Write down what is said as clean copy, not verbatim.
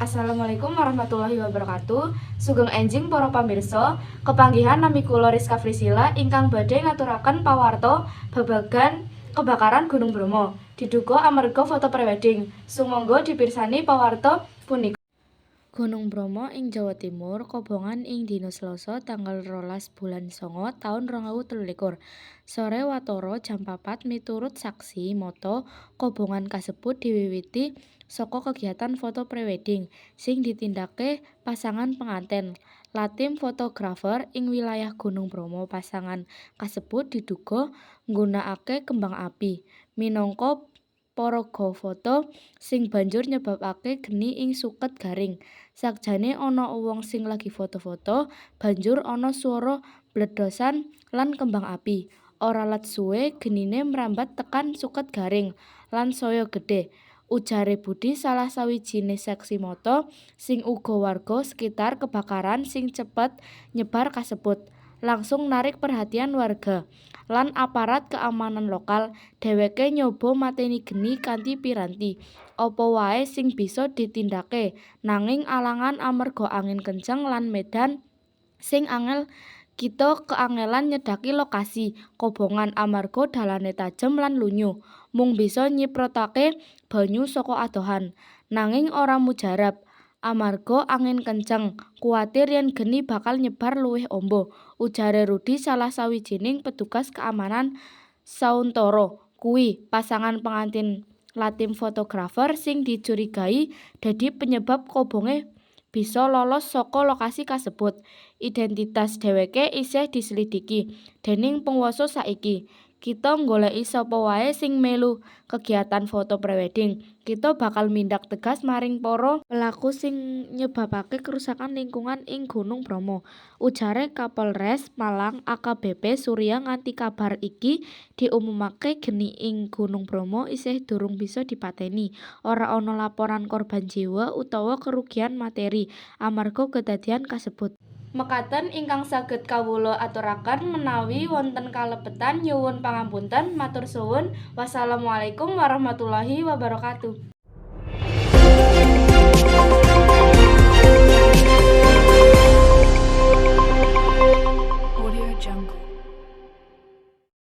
Assalamualaikum warahmatullahi wabarakatuh. Sugeng enjing para pamirsa, kepanggihan nami kula Rizka Frisila ingkang badhe ngaturaken pawarta babagan kebakaran Gunung Bromo. Diduga amarga foto prewedding. Sumangga dipirsani pawarta punika. Gunung Bromo ing Jawa Timur kobongan ing dina Selasa tanggal 12 bulan Sanga taun 2023. Sore watara jam 4 miturut saksi mata kobongan kasebut diwiwiti saka kegiatan foto prewedding sing ditindakake pasangan penganten. Latim fotografer ing wilayah Gunung Bromo pasangan kasebut diduga nggunakake kembang api minangka paraga foto sing banjur nyebabake geni ing suket garing. Sakjane ana wong sing lagi foto-foto, banjur ana swara bledhosan lan kembang api. Ora let suwe genine mrambat tekan suket garing lan saya gedhe. Ujare Budi salah sawijine saksi mata sing uga warga sekitar kebakaran sing cepet nyebar kasebut. Langsung narik perhatian warga lan aparat keamanan lokal. Dheweke nyoba mateni geni kanthi piranti apa wae sing bisa ditindake, nanging alangan amarga angin kenceng lan medan sing angel. Kita keangelan nyedaki lokasi kobongan amarga dalane tajem lan lunyu, mung bisa nyiprotake banyu saka adohan, nanging ora mujarab amarga angin kenceng. Kuwatir yen geni bakal nyebar luwih amba, ujare Rudi salah sawijining petugas keamanan sauntara kuwi. Pasangan pengantin Latim fotografer sing dicurigai dadi penyebab kobonge bisa lolos saka lokasi kasebut. Identitas dheweke isih diselidiki dening penguasa saiki. Kita nggoleki sapa wae sing melu kegiatan foto prewedding. Kita bakal mindak tegas maring para pelaku sing nyebabake kerusakan lingkungan ing Gunung Bromo, ujare Kapolres Malang AKBP Surya. Nganti kabar iki diumumake geni ing Gunung Bromo isih durung bisa dipateni. Ora ana laporan korban jiwa utawa kerugian materi amarga kedadian kasebut. Mekaten ingkang saged kawula aturaken menawi wonten kalebetan nyuwun pangapunten. Matur suwun. Wassalamualaikum warahmatullahi wabarakatuh.